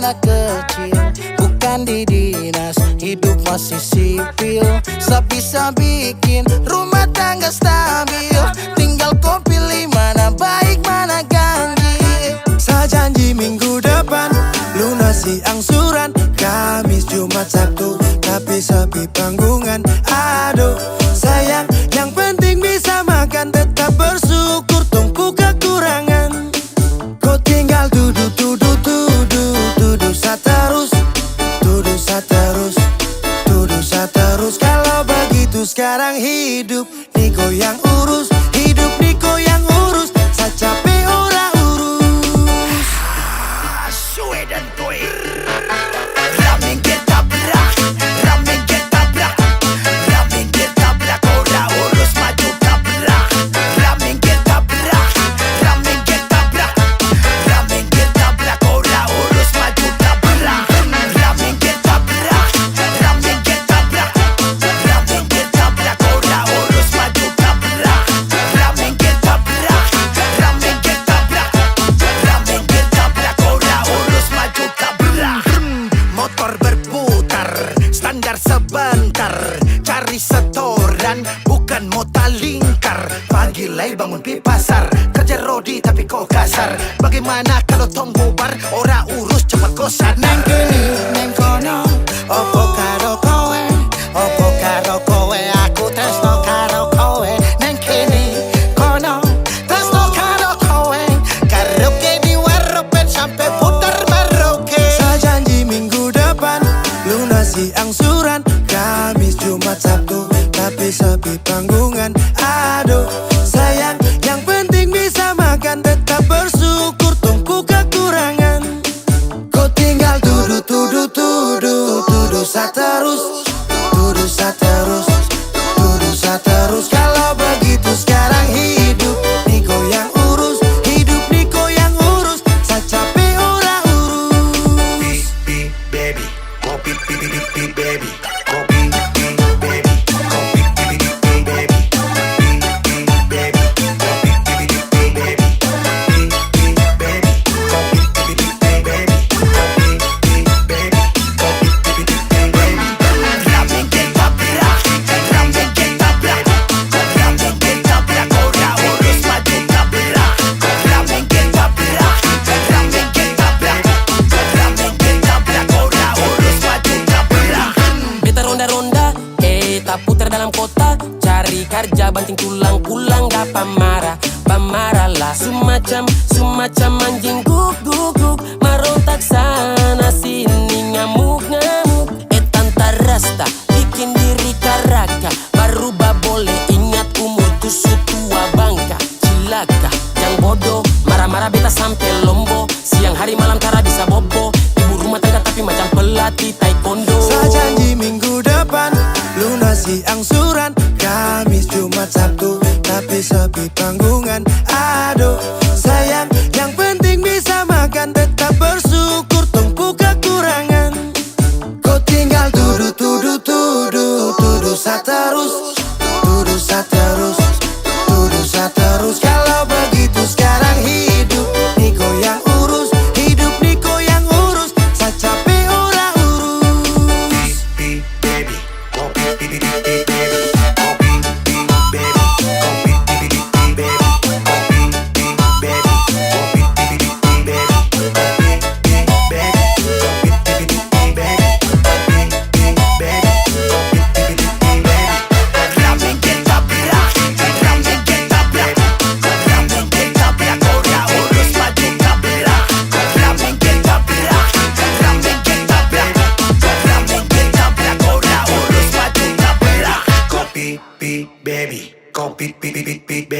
masa kecil, bukan di dinas, hidup masih sipil. Sebisa bikin rumah tangga stabil, tinggal kau pilih mana baik mana ganjil. Saya janji minggu depan lunasi angsuran, Kamis, Jumat, Sabtu, tapi sepi panggungan. Aduh sayang, yang penting bisa makan, tetap bersyukur tunggu kekurangan. Kau tinggal duduk saterus, duduk saterus. Kalau begitu sekarang hidup Niko yang urus, hidup Niko yang urus. Saya capek orang urus. Sue dan Toy Ramen ketabrak, ramen ketabrak, ramen ketabrak. Ora urus maju tabrak. Ramen ketabrak, ramen ketabrak, ramen ketabrak. Ora urus maju tabrak. Ramen ketabrak, ramen ketabrak, ramen ketabrak. Ora urus maju tabrak. Ramen ketabrak, ramen ketabrak, ramen ketabrak. Ora urus maju tabrak. Motor berputar, standar sebentar, cari setoran, bukan mota lingkar. Pagi lay bangun pi pasar, kerja rodi tapi kau kasar. Bagaimana kalau tong bubar, ora urus cepat kosan. Neng kini, neng kono, opo karo kowe, opo karo kowe, aku tresno karo kowe. Neng kini, kono, tresno karo kowe, karaoke di warropen sampai putar maroke. Saya janji minggu depan lunasi angsuran, Kamis, Jumat, Sabtu, tapi sepi panggungan. Aduh sayang, yang penting bisa makan, tetap bersyukur tunggu kekurangan. Kau tinggal duduk saterus, duduk saterus, duduk saterus. Kalau begitu sekarang hidup Niko yang urus, hidup Niko yang urus. Saya capek orang urus. Baby, kopi baby, kopi baby, kopi baby, baby, kopi baby, baby, kopi baby, ramen ketabrak, ramen ketabrak, ramen ketabrak. Ora urus maju tabrak. Ramen ketabrak, ramen ketabrak, ramen ketabrak. Ora urus maju tabrak. Beta ronda-ronda, tak putar dalam kota, cari kerja banting tulang, pulang gak pamarah lah. Semacam anjing guk, marontak sana sini ngamuk. Tanta rasta, bikin diri karaka, baru boleh ingat umurku sutua bangka. Cilaka, yang bodoh, marah-marah beta sampai lombo. Siang hari malam cara bisa bobo, ibu rumah tangga tapi macam pelatih taekwondo. Saya janji minggu depan lunasi angsuran, Kamis, Jumat, Sabtu, tapi sepi panggungan.